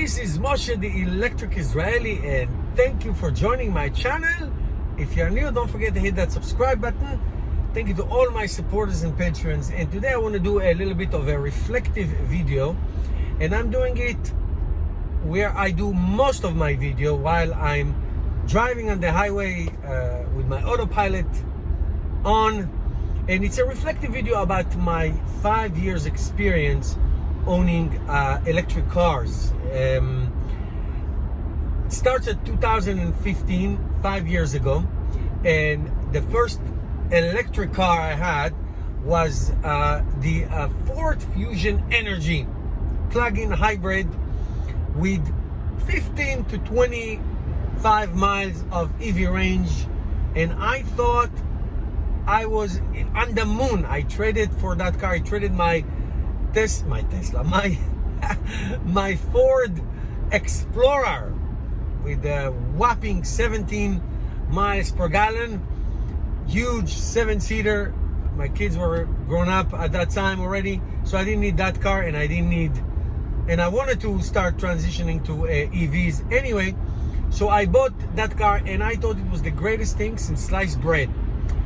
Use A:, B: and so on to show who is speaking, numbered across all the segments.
A: This is Moshe, the Electric Israeli, and thank you for joining my channel. If you're new, don't forget to hit that subscribe button. Thank you to all my supporters and patrons. And today I want to do a little bit of a reflective video, and I'm doing it where I do most of my video while I'm driving on the highway with my autopilot on, and it's a reflective video about my 5 years experience owning electric cars. It starts at 2015, 5 years ago, and the first electric car I had was the Ford Fusion Energy plug-in hybrid with 15 to 25 miles of EV range, and I thought I was on the moon. I traded for that car. I traded my Ford Explorer with a whopping 17 miles per gallon, huge 7-seater. My kids were grown up at that time already, so I didn't need that car, and I wanted to start transitioning to EVs anyway. So I bought that car, and I thought it was the greatest thing since sliced bread.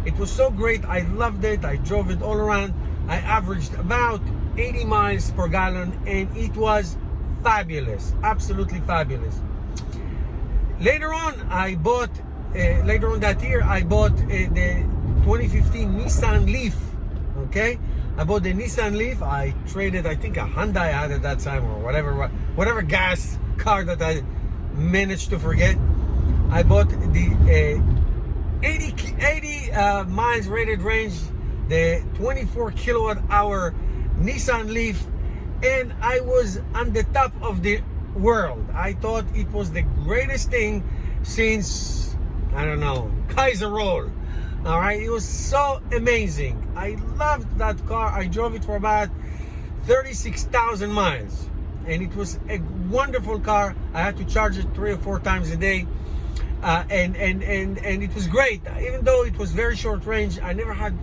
A: It was so great. I loved it. I drove it all around. I averaged about 80 miles per gallon, and it was fabulous, absolutely fabulous. Later on that year, I bought the 2015 Nissan Leaf. Okay, I bought the Nissan Leaf. I traded, I think, a Hyundai I had at that time, or whatever gas car that I managed to forget. I bought the 80 miles rated range, the 24 kilowatt hour Nissan Leaf, and I was on the top of the world. I thought it was the greatest thing since, I don't know, Kaiser Roll. All right, it was so amazing. I loved that car. I drove it for about 36,000 miles, and it was a wonderful car. I had to charge it 3 or 4 times a day, and it was great. Even though it was very short range, I never had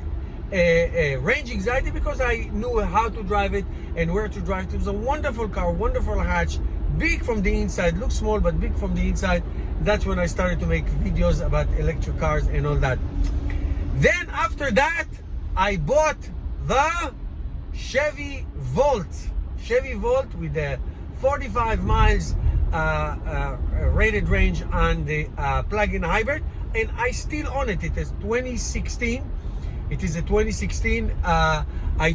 A: a range anxiety because I knew how to drive it and where to drive it. It was a wonderful car, wonderful hatch, big from the inside, looks small but big from the inside. That's when I started to make videos about electric cars and all that. Then after that, I bought the Chevy Volt with the 45 miles rated range on the plug-in hybrid, and I still own it. It is 2016. It is a 2016. I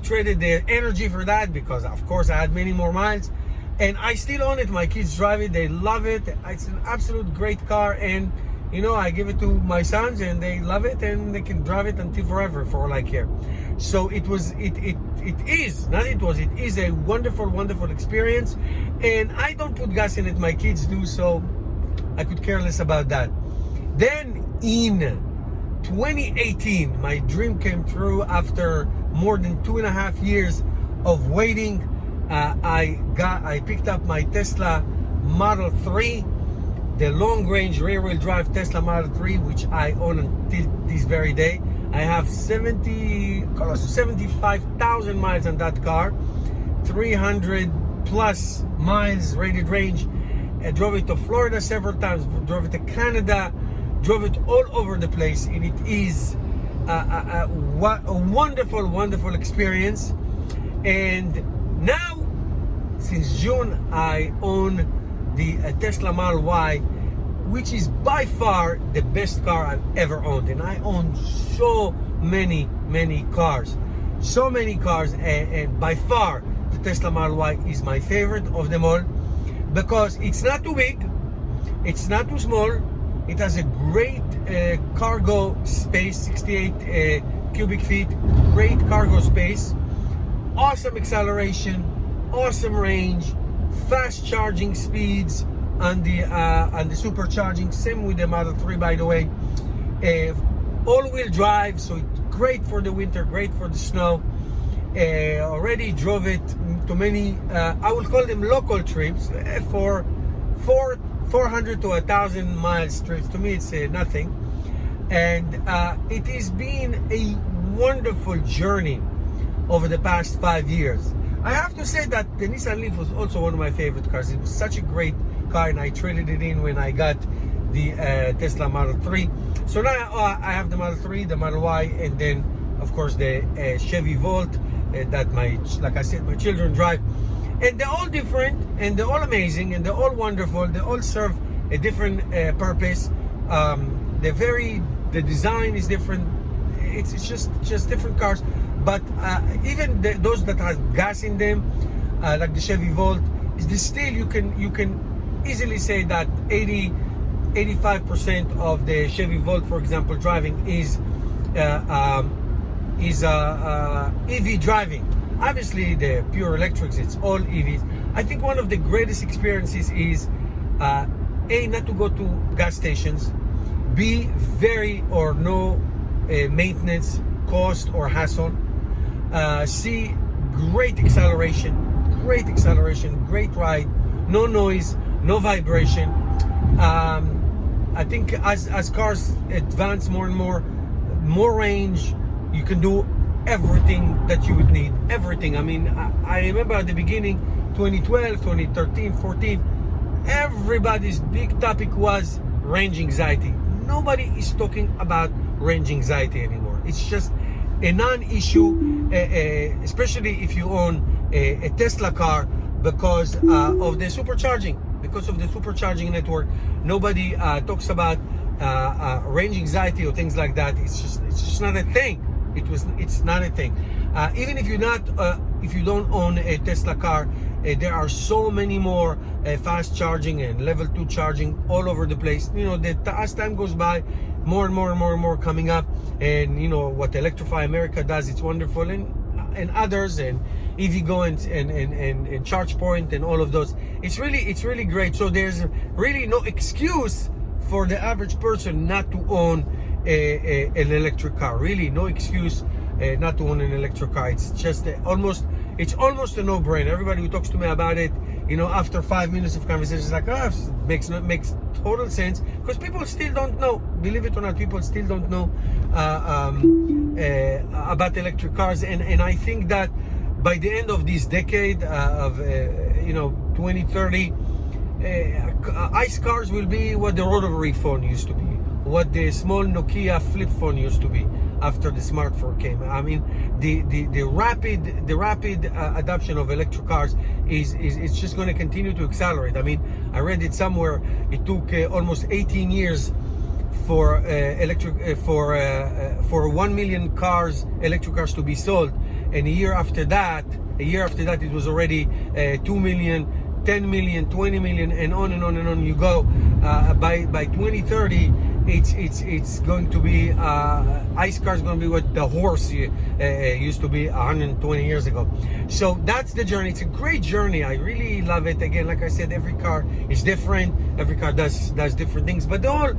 A: traded the energy for that because, of course, I had many more miles, and I still own it. My kids drive it. They love it. It's an absolute great car, and I give it to my sons, and they love it, and they can drive it until forever for all I care. So it is a wonderful experience, and I don't put gas in it. My kids do, so I could care less about that. Then in 2018, my dream came true after more than 2.5 years of waiting. I picked up my Tesla Model 3, the long-range rear-wheel drive Tesla Model 3, which I own until this very day. I have close to 75,000 miles on that car, 300 plus miles rated range. I drove it to Florida several times, drove it to Canada, drove it all over the place, and it is a wonderful experience. And now, since June, I own the Tesla Model Y, which is by far the best car I've ever owned. And I own so many cars, and by far the Tesla Model Y is my favorite of them all, because it's not too big, it's not too small. It has a great cargo space, 68 cubic feet, great cargo space, awesome acceleration, awesome range, fast charging speeds on the supercharging. Same with the Model 3, by the way. All-wheel drive, so it's great for the winter, great for the snow. Already drove it to many, I will call them local trips, for 400 to 1,000 miles trips. To me, it's nothing. And it has been a wonderful journey over the past 5 years. I have to say that the Nissan Leaf was also one of my favorite cars. It was such a great car, and I traded it in when I got the Tesla Model 3. So now I have the Model 3, the Model Y, and then of course the Chevy Volt that like I said, my children drive. And they're all different, and they're all amazing, and they're all wonderful. They all serve a different purpose. The design is different. It's just different cars. But even those that have gas in them, like the Chevy Volt, still you can easily say that 85% of the Chevy Volt, for example, driving is EV driving. Obviously, the pure electrics, it's all EVs. I think one of the greatest experiences is A, not to go to gas stations, B, very or no maintenance cost or hassle, C, great acceleration, great ride, no noise, no vibration. I think as cars advance more and more range, you can do everything that you would need. Everything. I mean, I remember at the beginning, 2012, 2013, 14, everybody's big topic was range anxiety. Nobody is talking about range anxiety anymore. It's just a non-issue, especially if you own a Tesla car, because of the supercharging. Because of the supercharging network, nobody talks about range anxiety or things like that. It's just not a thing. It's not a thing. Even if if you don't own a Tesla car, there are so many more fast charging and level 2 charging all over the place. You know, as time goes by, more and more coming up. And you know what Electrify America does, it's wonderful, and others, and EVgo and Charge Point and all of those. It's really great. So there's really no excuse for the average person not to own an electric car. Really no excuse not to own an electric car. It's just almost a no-brainer. Everybody who talks to me about it, you know, after 5 minutes of conversation, is like, oh, it makes total sense, because people still don't know. Believe it or not, people still don't know about electric cars, and I think that by the end of this decade of 2030, ICE cars will be what the rotary phone used to be, what the small Nokia flip phone used to be after the smartphone came. I mean, the rapid adoption of electric cars is just going to continue to accelerate. I mean, I read it somewhere. It took almost 18 years for 1 million electric cars to be sold, and a year after that it was already 2 million, 10 million, 20 million, and on and on and on you go. By 2030, it's going to be ICE cars going to be what the horse used to be 120 years ago. So that's the journey. It's a great journey. I really love it. Again, like I said, every car is different. Every car does different things, but all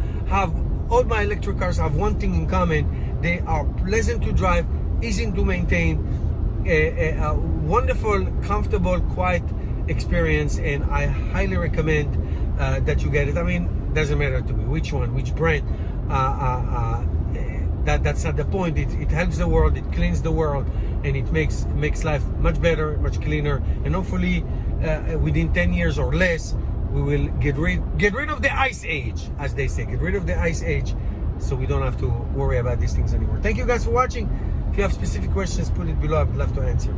A: my electric cars have one thing in common: they are pleasant to drive, easy to maintain, a wonderful, comfortable, quiet experience, and I highly recommend that you get it. I mean, doesn't matter to me which one, which brand. That's not the point. It helps the world, it cleans the world, and it makes life much better, much cleaner, and hopefully within 10 years or less, we will get rid of the ice age, as they say. Get rid of the ice age, so we don't have to worry about these things anymore. Thank you guys for watching. If you have specific questions, put it below. I'd love to answer.